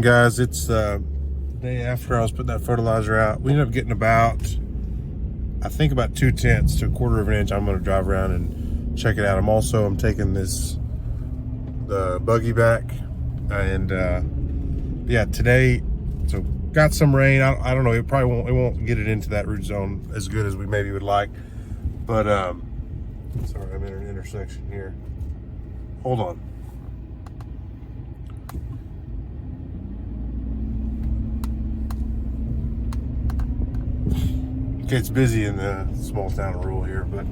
guys. It's the day after I was putting that fertilizer out. We ended up getting about, I think about 2/10 to 1/4 of an inch. I'm going to drive around and check it out. I'm taking the buggy back, and yeah, today, so got some rain. I don't know, it won't get it into that root zone as good as we maybe would like, but sorry, I'm in an intersection here. Hold on. Okay, it's busy in the small town of Rural here, but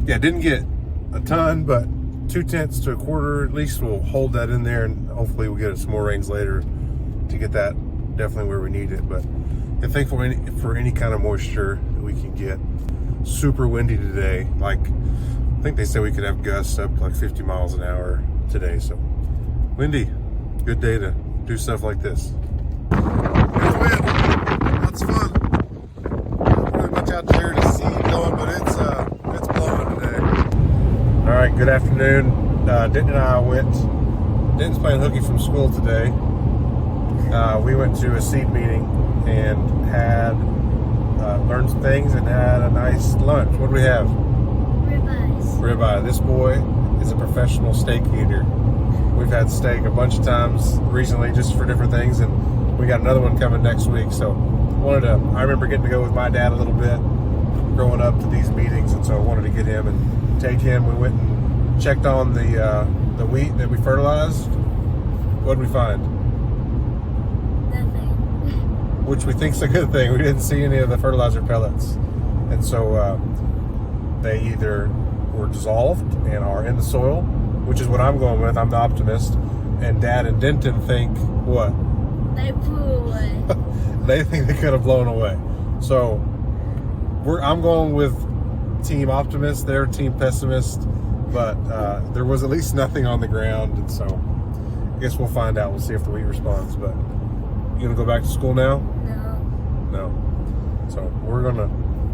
yeah, didn't get a ton, but 2/10 to 1/4 at least. We'll hold that in there, and hopefully we'll get some more rains later to get that definitely where we need it. But I'm thankful for any kind of moisture that we can get. Super windy today. Like, I think they said we could have gusts up to like 50 miles an hour today. So windy, good day to do stuff like this. Good wind, that's fun. Not really much out there to see going, but it's blowing today. All right, good afternoon. Denton and I Denton's playing hooky from school today. We went to a seed meeting and had learned some things and had a nice lunch. What do we have? Ribeyes. Ribeye. This boy is a professional steak eater. We've had steak a bunch of times recently just for different things, and we got another one coming next week. So I remember getting to go with my dad a little bit growing up to these meetings, and so I wanted to get him and take him. We went and checked on the wheat that we fertilized. What did we find? Nothing. Which we think's a good thing. We didn't see any of the fertilizer pellets, and so they either were dissolved and are in the soil, which is what I'm going with. I'm the optimist, and Dad and Denton think what? They flew away. They think they could have blown away. So I'm going with team optimist. They're team pessimist, but there was at least nothing on the ground, and so I guess we'll find out. We'll see if the wheat responds. But you gonna go back to school now? No. So we're gonna.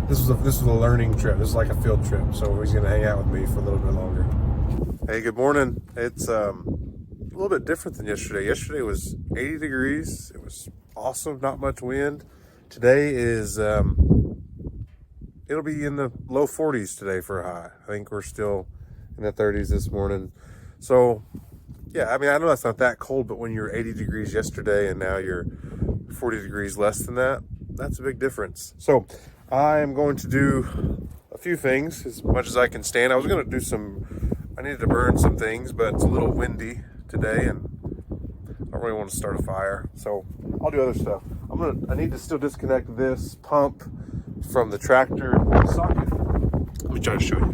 This was a learning trip. This is like a field trip. So he's gonna hang out with me for a little bit longer. Hey, good morning. It's a little bit different than yesterday. Yesterday was 80 degrees. It was awesome. Not much wind. Today is it'll be in the low 40s today for a high. I think we're still in the 30s this morning. So yeah, I mean, I know that's not that cold, but when you're 80 degrees yesterday and now you're 40 degrees less than that, that's a big difference. So I am going to do a few things as much as I can stand. I was going to do I needed to burn some things, but it's a little windy today and I don't really want to start a fire. So I'll do other stuff. I need to still disconnect this pump from the tractor socket. Let me try to show you.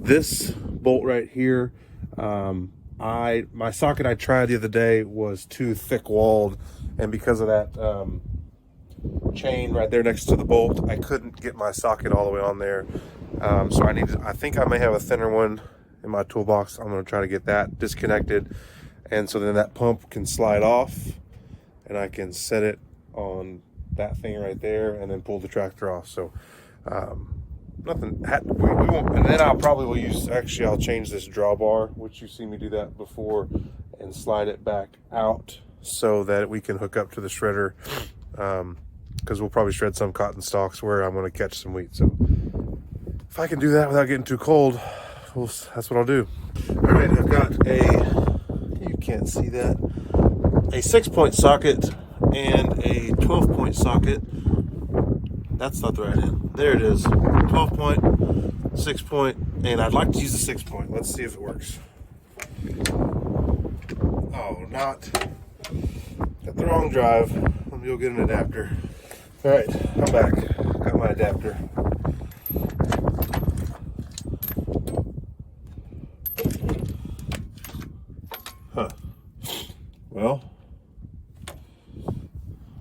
This bolt right here, my socket I tried the other day was too thick walled, and because of that chain right there next to the bolt, I couldn't get my socket all the way on there. So I think I may have a thinner one in my toolbox. I'm going to try to get that disconnected, and so then that pump can slide off and I can set it on that thing right there and then pull the tractor off. So nothing, we won't, and then I'll change this drawbar, which you've seen me do that before, and slide it back out so that we can hook up to the shredder, because we'll probably shred some cotton stalks where I'm going to catch some wheat. So if I can do that without getting too cold, that's what I'll do. All right, I've got you can't see that, a 6-point socket and a 12-point socket. That's not the right end. There it is. 12-point, 6-point, and I'd like to use the 6-point. Let's see if it works. Oh, not. Got the wrong drive. Let me go get an adapter. All right, I'm back. Got my adapter. Huh. Well,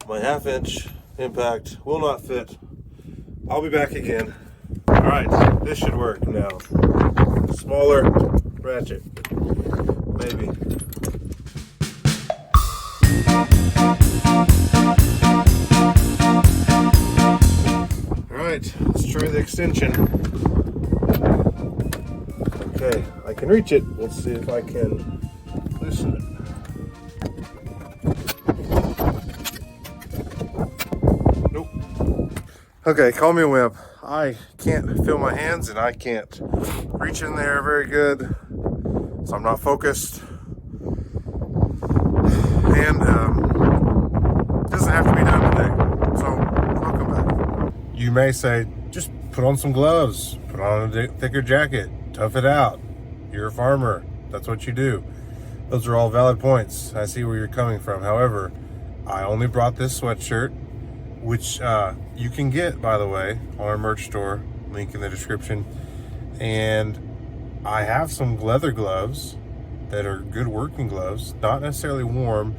my 1/2-inch impact will not fit. I'll be back again. All right, this should work now. Smaller ratchet, maybe. All right, let's try the extension. Okay, I can reach it. Let's see if I can loosen it. Okay, call me a wimp. I can't feel my hands and I can't reach in there very good, so I'm not focused. And it doesn't have to be done today, so welcome back. You may say, just put on some gloves, put on a thicker jacket, tough it out. You're a farmer, that's what you do. Those are all valid points. I see where you're coming from. However, I only brought this sweatshirt, which you can get, by the way, on our merch store, link in the description. And I have some leather gloves that are good working gloves, not necessarily warm,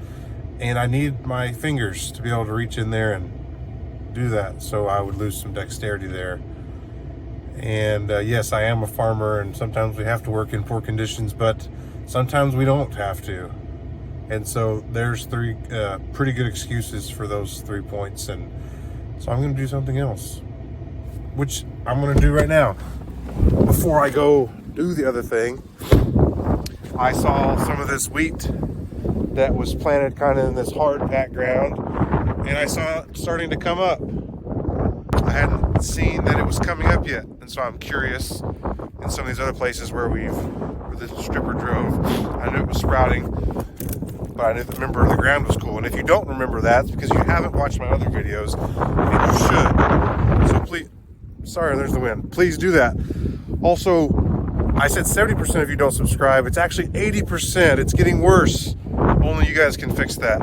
and I need my fingers to be able to reach in there and do that, so I would lose some dexterity there. And yes, I am a farmer, and sometimes we have to work in poor conditions, but sometimes we don't have to. And so there's three pretty good excuses for those 3 points, and so I'm gonna do something else, which I'm gonna do right now. Before I go do the other thing, I saw some of this wheat that was planted kind of in this hard packed ground, and I saw it starting to come up. I hadn't seen that it was coming up yet, and so I'm curious. In some of these other places where the stripper drove, I knew it was sprouting, but I didn't remember the ground was cool. And if you don't remember that, it's because you haven't watched my other videos, and you should. So please, sorry, there's the wind. Please do that. Also, I said 70% of you don't subscribe. It's actually 80%. It's getting worse. Only you guys can fix that.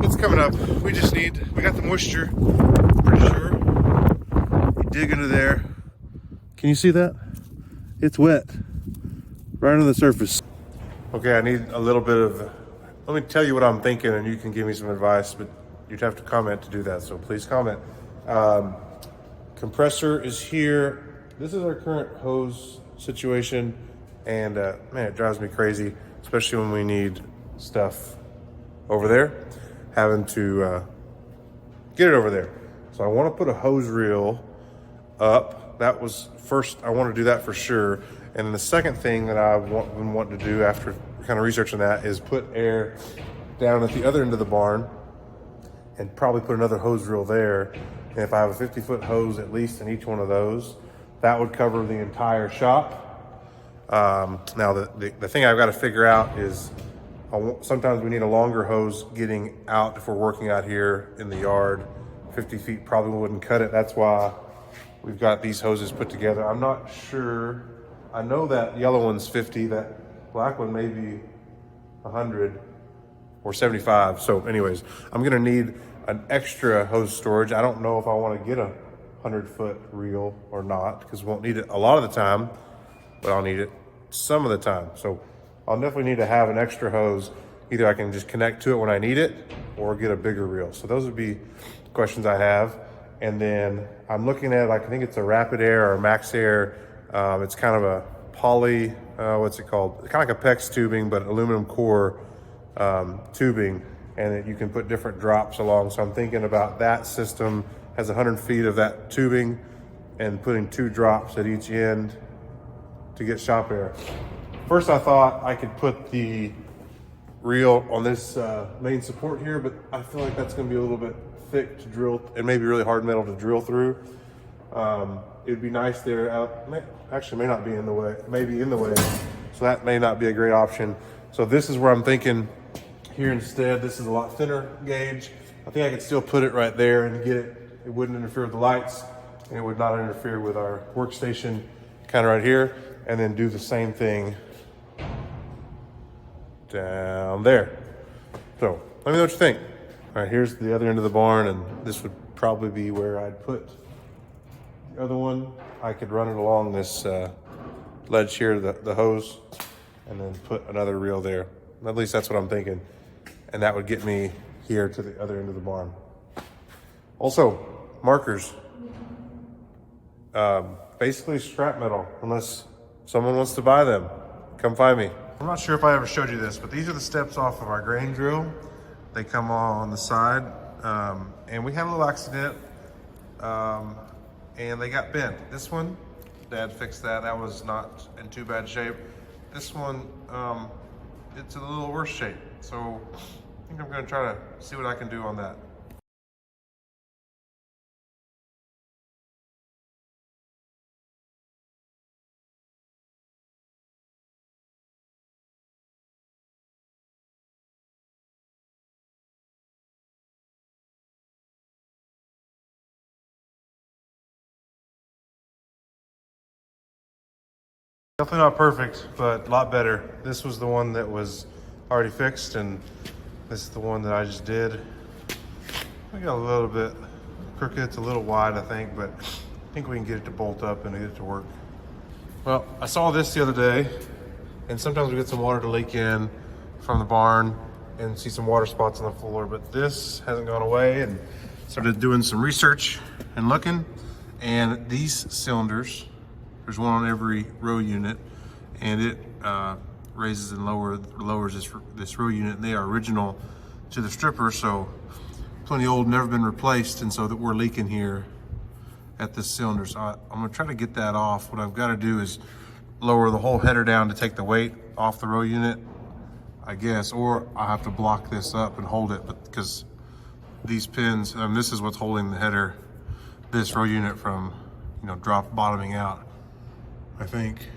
It's coming up. We got the moisture, pretty sure. You dig into there. Can you see that? It's wet, right under the surface. Okay, I need a little bit of, let me tell you what I'm thinking and you can give me some advice, but you'd have to comment to do that, so please comment. Compressor is here. This is our current hose situation, and man, it drives me crazy, especially when we need stuff over there, having to get it over there. So I want to put a hose reel up. That was first, I want to do that for sure. And then the second thing that I've been wanting to do after kind of researching that is put air down at the other end of the barn and probably put another hose reel there. And if I have a 50-foot hose at least in each one of those, that would cover the entire shop. Now the thing I've got to figure out is sometimes we need a longer hose getting out if we're working out here in the yard. 50 feet probably wouldn't cut it. That's why we've got these hoses put together. I'm not sure. I know that yellow one's 50, that black one may be 100 or 75. So anyways, I'm gonna need an extra hose storage. I don't know if I wanna get a 100-foot reel or not, because we won't need it a lot of the time, but I'll need it some of the time. So I'll definitely need to have an extra hose. Either I can just connect to it when I need it or get a bigger reel. So those would be questions I have. And then I'm looking at, like, I think it's a Rapid Air or Max Air. It's kind of a poly, what's it called? Kind of like a PEX tubing, but aluminum core tubing. And you can put different drops along. So I'm thinking about that system. Has 100 feet of that tubing and putting 2 drops at each end to get shop air. First I thought I could put the reel on this main support here, but I feel like that's gonna be a little bit thick to drill and maybe really hard metal to drill through. It'd be nice there, actually may not be in the way, maybe in the way, so that may not be a great option. So this is where I'm thinking here instead. This is a lot thinner gauge. I think I could still put it right there and get it. It wouldn't interfere with the lights, and it would not interfere with our workstation kind of right here, and then do the same thing down there. So let me know what you think. All right, here's the other end of the barn, and this would probably be where I'd put the other one. I could run it along this ledge here, the hose, and then put another reel there. At least that's what I'm thinking. And that would get me here to the other end of the barn. Also, markers. Basically scrap metal, unless someone wants to buy them. Come find me. I'm not sure if I ever showed you this, but these are the steps off of our grain drill. They come on the side, and we had a little accident, and they got bent. This one, Dad fixed that. That was not in too bad shape. This one, it's in a little worse shape. So I think I'm gonna try to see what I can do on that. Definitely not perfect, but a lot better. This was the one that was already fixed, and this is the one that I just did. I got a little bit crooked, it's a little wide, I think, but I think we can get it to bolt up and get it to work. Well, I saw this the other day, and sometimes we get some water to leak in from the barn and see some water spots on the floor, but this hasn't gone away, and started doing some research and looking, and these cylinders, there's one on every row unit, and it raises and lowers this row unit, and they are original to the stripper, so plenty old, never been replaced, and so that we're leaking here at this cylinder. So I'm gonna try to get that off. What I've got to do is lower the whole header down to take the weight off the row unit, I guess, or I have to block this up and hold it, but because these pins, this is what's holding the header, this row unit from, bottoming out, I think.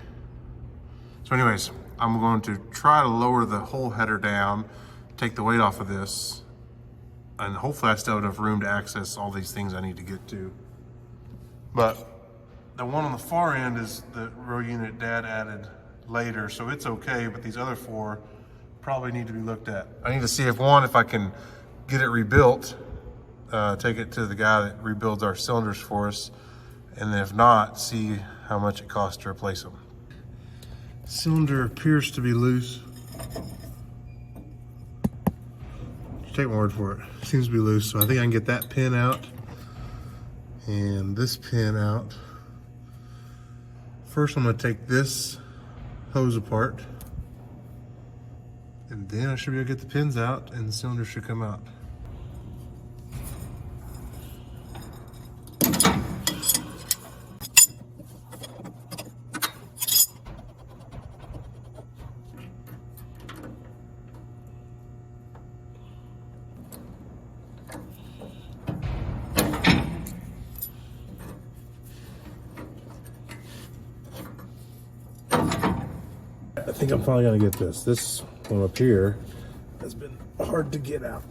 So anyways, I'm going to try to lower the whole header down, take the weight off of this, and hopefully I still have enough room to access all these things I need to get to. But the one on the far end is the row unit Dad added later, so it's okay, but these other four probably need to be looked at. I need to see if I can get it rebuilt, take it to the guy that rebuilds our cylinders for us, and then if not, see how much it costs to replace them. Cylinder appears to be loose. Take my word for it. Seems to be loose, so I think I can get that pin out and this pin out. First, I'm gonna take this hose apart, and then I should be able to get the pins out and the cylinder should come out. I think I'm finally gonna get this. This one up here has been hard to get out.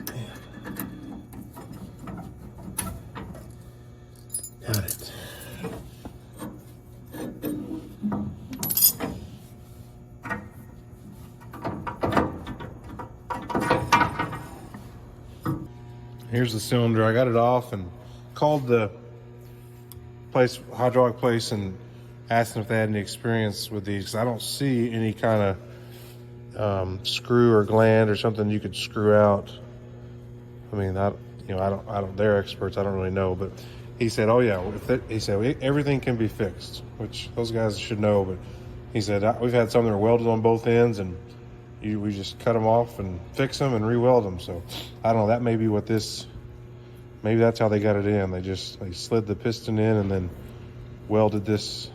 Man. Got it. Here's the cylinder. I got it off and called the hydraulic place, and asked them if they had any experience with these, because I don't see any kind of screw or gland or something you could screw out. I mean, I don't. They're experts. I don't really know, but he said, "Oh yeah," he said everything can be fixed, which those guys should know. But he said we've had some that are welded on both ends, and we just cut them off and fix them and re-weld them. So I don't know. That may be what this. Maybe that's how they got it in. They slid the piston in and then welded this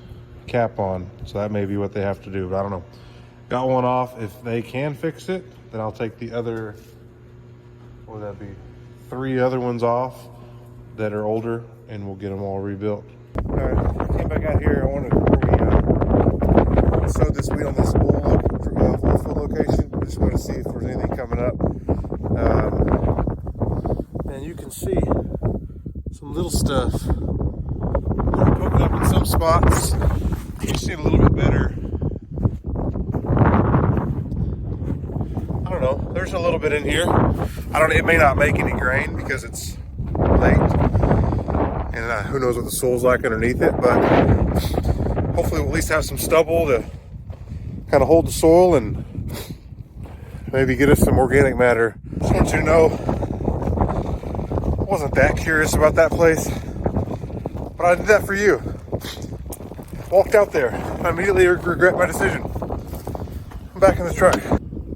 cap on. So that may be what they have to do, but I don't know. Got one off. If they can fix it, then I'll take the other, what would that be? 3 other ones off that are older, and we'll get them all rebuilt. All right, I came back out here. I wanted we sewed this wheel on this old full location. I just wanted to see if there's anything coming up. And you can see some little stuff poking up in some spots. You can see it a little bit better. I don't know. There's a little bit in here. It may not make any grain because it's late, and who knows what the soil's like underneath it. But hopefully, we'll at least have some stubble to kind of hold the soil and maybe get us some organic matter. Just want you to know, I wasn't that curious about that place, but I did that for you. Walked out there. I immediately regret my decision. I'm back in the truck.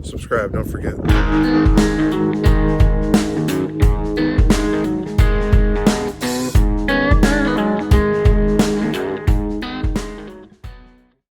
Subscribe, don't forget.